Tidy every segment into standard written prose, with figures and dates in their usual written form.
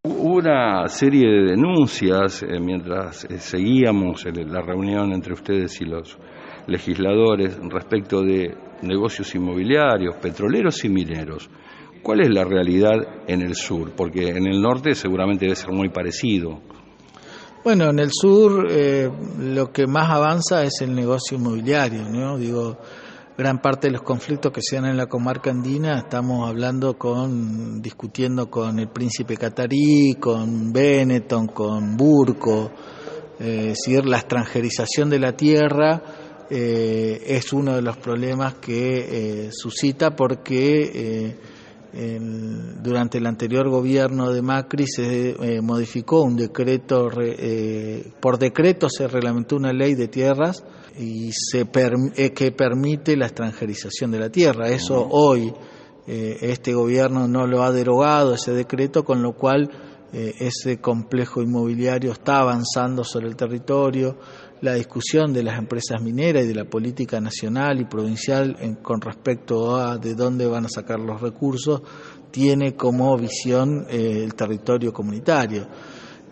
Hubo una serie de denuncias mientras seguíamos la reunión entre ustedes y los legisladores respecto de negocios inmobiliarios, petroleros y mineros. ¿Cuál es la realidad en el sur? Porque en el norte seguramente debe ser muy parecido. Bueno, en el sur lo que más avanza es el negocio inmobiliario, ¿no? Gran parte de los conflictos que se dan en la comarca andina, estamos discutiendo con el príncipe catarí, con Benetton, con Burco. Es decir, la extranjerización de la tierra es uno de los problemas que suscita porque durante el anterior gobierno de Macri se modificó un decreto, por decreto se reglamentó una ley de tierras y que permite la extranjerización de la tierra. Eso hoy este gobierno no lo ha derogado, ese decreto, con lo cual ese complejo inmobiliario está avanzando sobre el territorio. La discusión de las empresas mineras y de la política nacional y provincial con respecto a de dónde van a sacar los recursos tiene como visión el territorio comunitario.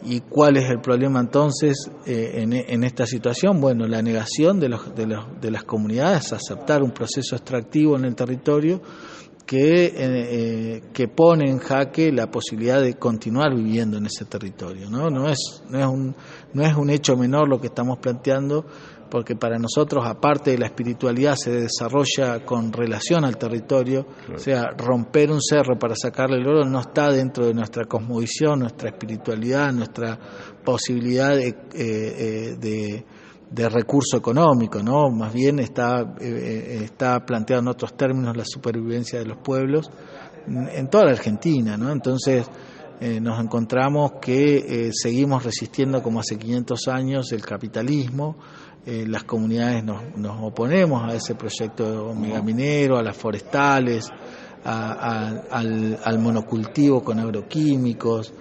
¿Y cuál es el problema entonces en esta situación? Bueno, la negación de las comunidades a aceptar un proceso extractivo en el territorio que pone en jaque la posibilidad de continuar viviendo en ese territorio, ¿no? No es un hecho menor lo que estamos planteando, porque para nosotros, aparte de la espiritualidad, se desarrolla con relación al territorio. Claro. O sea, romper un cerro para sacarle el oro no está dentro de nuestra cosmovisión, nuestra espiritualidad, nuestra posibilidad de recurso económico, ¿no? Más bien está planteado en otros términos la supervivencia de los pueblos en toda la Argentina, ¿no? Entonces nos encontramos que seguimos resistiendo como hace 500 años el capitalismo. Las comunidades nos oponemos a ese proyecto megaminero, a las forestales, al monocultivo con agroquímicos,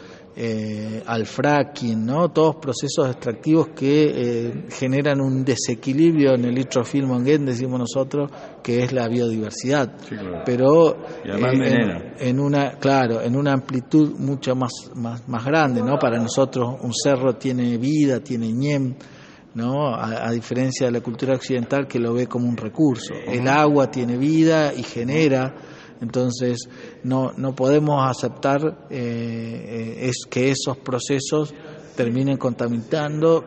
al fracking, ¿no? Todos procesos extractivos que generan un desequilibrio en el Itrofilmongen, decimos nosotros, que es la biodiversidad. Sí, claro. Pero en una amplitud mucho más grande, ¿no? Para nosotros un cerro tiene vida, tiene ñem, ¿no? A diferencia de la cultura occidental, que lo ve como un recurso. El agua tiene vida y genera. Entonces no podemos aceptar que esos procesos terminen contaminando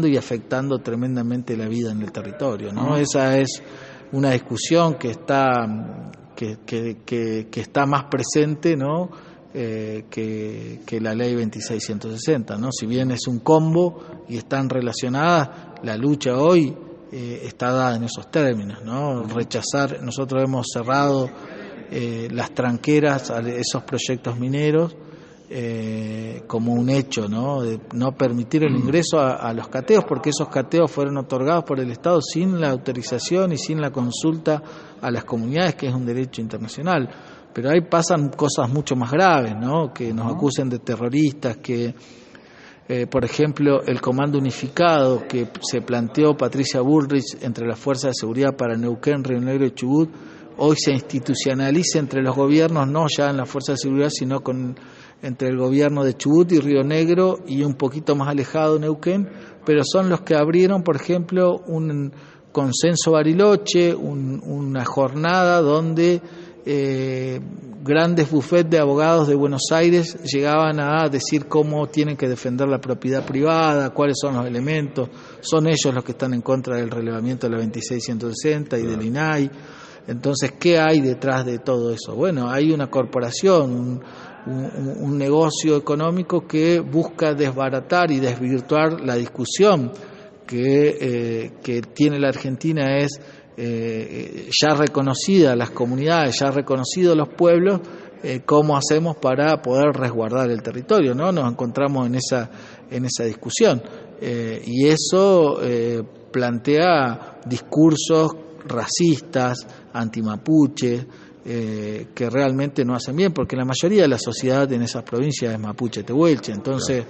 y afectando tremendamente la vida en el territorio, ¿no? Esa es una discusión que está más presente, ¿no? Que la ley 2660, ¿no? Si bien es un combo y están relacionadas, la lucha hoy está dada en esos términos, ¿no? Rechazar, nosotros hemos cerrado las tranqueras a esos proyectos mineros como un hecho, ¿no? De no permitir el ingreso a los cateos, porque esos cateos fueron otorgados por el Estado sin la autorización y sin la consulta a las comunidades, que es un derecho internacional. Pero ahí pasan cosas mucho más graves, ¿no? Que nos acusen de terroristas, que por ejemplo el comando unificado que se planteó Patricia Bullrich entre las fuerzas de seguridad para Neuquén, Río Negro y Chubut, hoy se institucionaliza entre los gobiernos, no ya en la fuerza de seguridad, sino entre el gobierno de Chubut y Río Negro y un poquito más alejado Neuquén, pero son los que abrieron, por ejemplo, un consenso Bariloche, una jornada donde grandes bufetes de abogados de Buenos Aires llegaban a decir cómo tienen que defender la propiedad privada, cuáles son los elementos. Son ellos los que están en contra del relevamiento de la 2660 y del INAI. Entonces, ¿qué hay detrás de todo eso? Bueno, hay una corporación, un negocio económico que busca desbaratar y desvirtuar la discusión que tiene la Argentina. Es ya reconocida las comunidades, ya reconocidos los pueblos, cómo hacemos para poder resguardar el territorio, ¿no? Nos encontramos en esa discusión y eso plantea discursos racistas, antimapuche, que realmente no hacen bien, porque la mayoría de la sociedad en esas provincias es mapuche tehuelche. Entonces,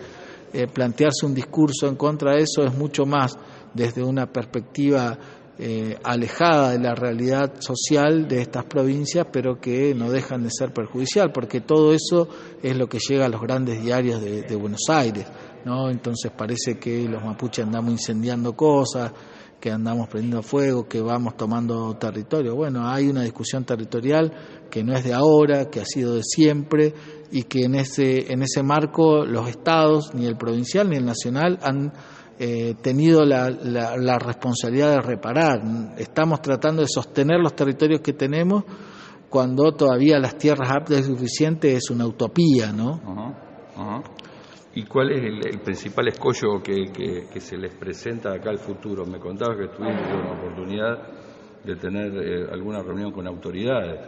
plantearse un discurso en contra de eso es mucho más desde una perspectiva alejada de la realidad social de estas provincias, pero que no dejan de ser perjudicial, porque todo eso es lo que llega a los grandes diarios de Buenos Aires, ¿no? Entonces parece que los mapuches andamos incendiando cosas, que andamos prendiendo fuego, que vamos tomando territorio. Bueno, hay una discusión territorial que no es de ahora, que ha sido de siempre, y que en ese marco los estados, ni el provincial ni el nacional, han tenido la responsabilidad de reparar. Estamos tratando de sostener los territorios que tenemos cuando todavía las tierras aptas y suficientes es una utopía, ¿no? ¿Y cuál es el principal escollo que se les presenta acá al futuro? Me contabas que tuviste una oportunidad de tener alguna reunión con autoridades.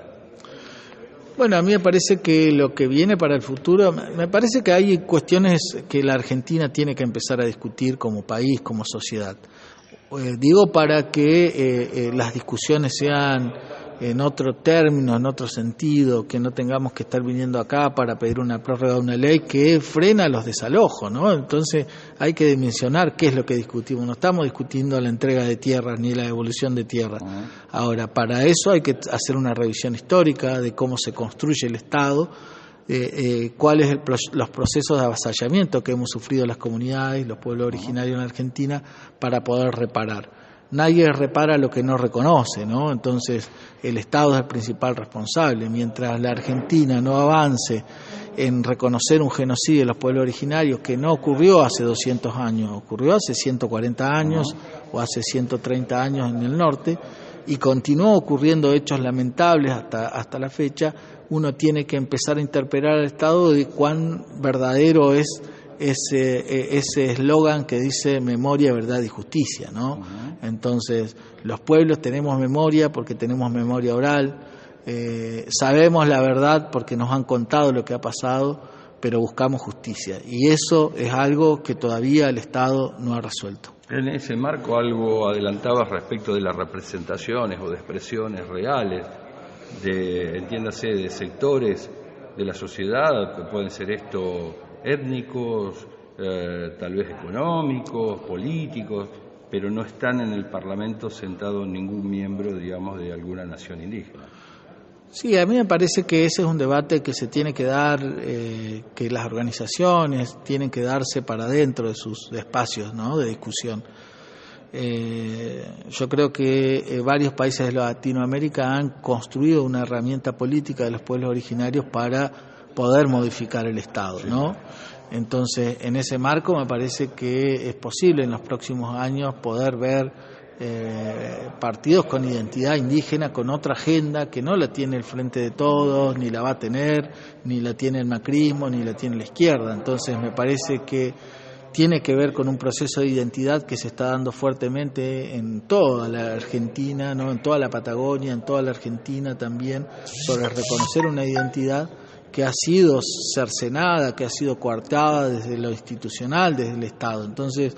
Bueno, a mí me parece que lo que viene para el futuro, me parece que hay cuestiones que la Argentina tiene que empezar a discutir como país, como sociedad. Digo para que las discusiones sean en otro término, en otro sentido, que no tengamos que estar viniendo acá para pedir una prórroga de una ley que frena los desalojos, ¿no? Entonces hay que dimensionar qué es lo que discutimos. No estamos discutiendo la entrega de tierras ni la devolución de tierras. Ahora, para eso hay que hacer una revisión histórica de cómo se construye el Estado, cuáles los procesos de avasallamiento que hemos sufrido las comunidades, los pueblos originarios en Argentina, para poder reparar. Nadie repara lo que no reconoce, ¿no? Entonces el Estado es el principal responsable. Mientras la Argentina no avance en reconocer un genocidio de los pueblos originarios, que no ocurrió hace 200 años, ocurrió hace 140 años o hace 130 años en el norte, y continuó ocurriendo hechos lamentables hasta la fecha, uno tiene que empezar a interpelar al Estado de cuán verdadero es ese eslogan que dice memoria, verdad y justicia, ¿no? Entonces, los pueblos tenemos memoria porque tenemos memoria oral, sabemos la verdad porque nos han contado lo que ha pasado, pero buscamos justicia. Y eso es algo que todavía el Estado no ha resuelto. En ese marco algo adelantabas respecto de las representaciones o de expresiones reales, entiéndase, de sectores de la sociedad, que pueden ser étnicos, tal vez económicos, políticos, pero no están en el Parlamento sentado ningún miembro, digamos, de alguna nación indígena. Sí, a mí me parece que ese es un debate que se tiene que dar, que las organizaciones tienen que darse para dentro de sus espacios, ¿no?, de discusión. Yo creo que varios países de Latinoamérica han construido una herramienta política de los pueblos originarios para poder modificar el Estado, ¿no? Entonces, en ese marco me parece que es posible en los próximos años poder ver partidos con identidad indígena, con otra agenda que no la tiene el Frente de Todos, ni la va a tener, ni la tiene el macrismo, ni la tiene la izquierda. Entonces, me parece que tiene que ver con un proceso de identidad que se está dando fuertemente en toda la Argentina, ¿no?, en toda la Patagonia, en toda la Argentina también, sobre reconocer una identidad que ha sido cercenada, que ha sido coartada desde lo institucional, desde el Estado. Entonces,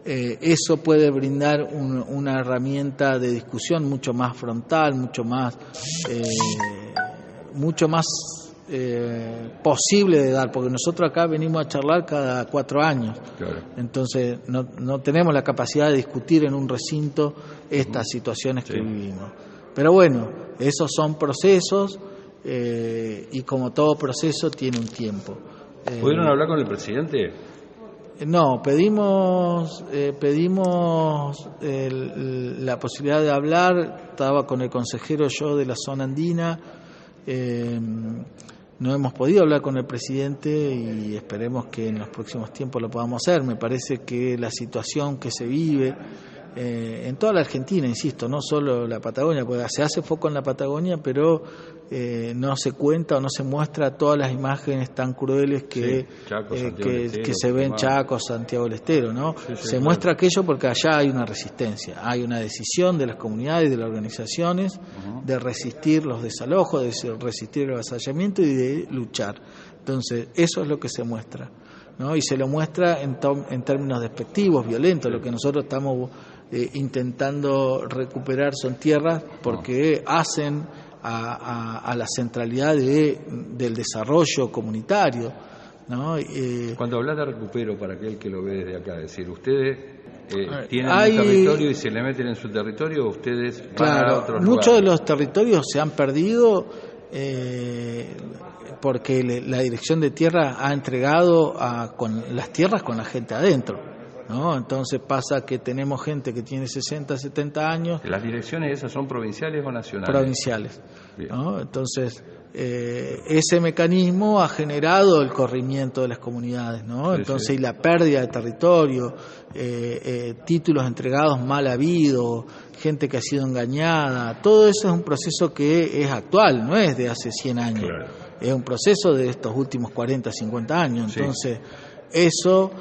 eso puede brindar una herramienta de discusión mucho más frontal, mucho más posible de dar, porque nosotros acá venimos a charlar cada 4 años. Claro. Entonces no tenemos la capacidad de discutir en un recinto estas situaciones que vivimos. Pero bueno, esos son procesos, y como todo proceso tiene un tiempo. ¿Pudieron hablar con el presidente? No, pedimos la posibilidad de hablar. Estaba con el consejero yo de la zona andina. No hemos podido hablar con el presidente y esperemos que en los próximos tiempos lo podamos hacer. Me parece que la situación que se vive en toda la Argentina, insisto, no solo la Patagonia, porque se hace foco en la Patagonia, pero no se cuenta o no se muestra todas las imágenes tan crueles que se ven en Chaco, Santiago del Estero, ¿no? Se muestra aquello porque allá hay una resistencia, hay una decisión de las comunidades, de las organizaciones, de resistir los desalojos, de resistir el avasallamiento y de luchar. Entonces, eso es lo que se muestra, ¿no? Y se lo muestra en términos despectivos, violentos. Lo que nosotros estamos intentando recuperar son tierras porque hacen a la centralidad del desarrollo comunitario, ¿no? Cuando hablas de recupero, para aquel que lo ve desde acá, es decir, ustedes tienen un territorio y se le meten en su territorio, ustedes van a otros muchos lugares. de los territorios se han perdido porque la Dirección de Tierra ha entregado con las tierras con la gente adentro, ¿no? Entonces pasa que tenemos gente que tiene 60, 70 años. ¿Las direcciones esas son provinciales o nacionales? Provinciales, ¿no? Entonces ese mecanismo ha generado el corrimiento de las comunidades, ¿no? Sí, entonces sí. Y la pérdida de territorio, títulos entregados mal habidos, gente que ha sido engañada, todo eso es un proceso que es actual, no es de hace 100 años. Claro. Es un proceso de estos últimos 40, 50 años. Sí. Entonces, eso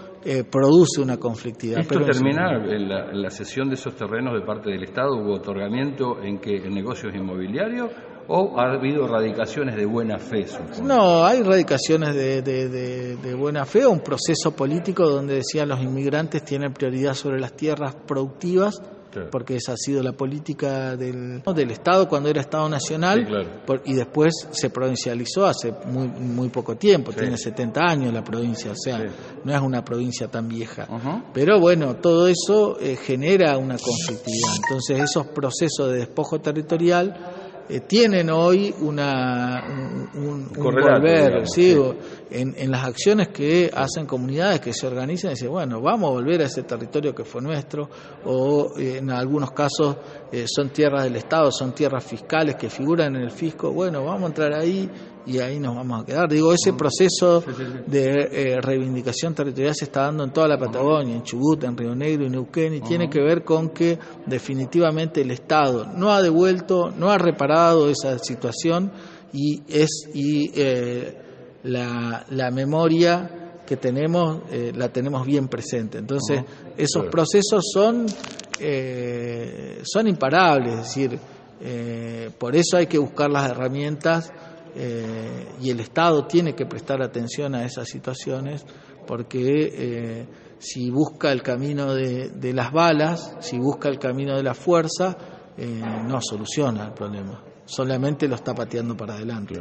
produce una conflictividad. ¿Esto termina en la cesión de esos terrenos de parte del Estado? ¿Hubo otorgamiento en negocios inmobiliarios o ha habido radicaciones de buena fe, supongo? No, hay radicaciones de buena fe, un proceso político donde decían los inmigrantes tienen prioridad sobre las tierras productivas. Claro. Porque esa ha sido la política del Estado cuando era Estado Nacional. Sí, claro. Y después se provincializó hace muy poco tiempo, sí. Tiene 70 años la provincia, o sea, sí. No es una provincia tan vieja. Uh-huh. Pero bueno, todo eso genera una conflictividad. Entonces esos procesos de despojo territorial tienen hoy un volver, digamos, ¿sí? En las acciones que hacen comunidades que se organizan y dicen, bueno, vamos a volver a ese territorio que fue nuestro, o en algunos casos son tierras del Estado, son tierras fiscales que figuran en el fisco, bueno, vamos a entrar ahí y ahí nos vamos a quedar. Digo, ese proceso de reivindicación territorial se está dando en toda la Patagonia, en Chubut, en Río Negro y Neuquén, y tiene que ver con que definitivamente el Estado no ha devuelto, no ha reparado esa situación y la memoria que tenemos la tenemos bien presente. Entonces, esos procesos son imparables, es decir, por eso hay que buscar las herramientas. Y el Estado tiene que prestar atención a esas situaciones porque si busca el camino de las balas, si busca el camino de la fuerza, no soluciona el problema, solamente lo está pateando para adelante.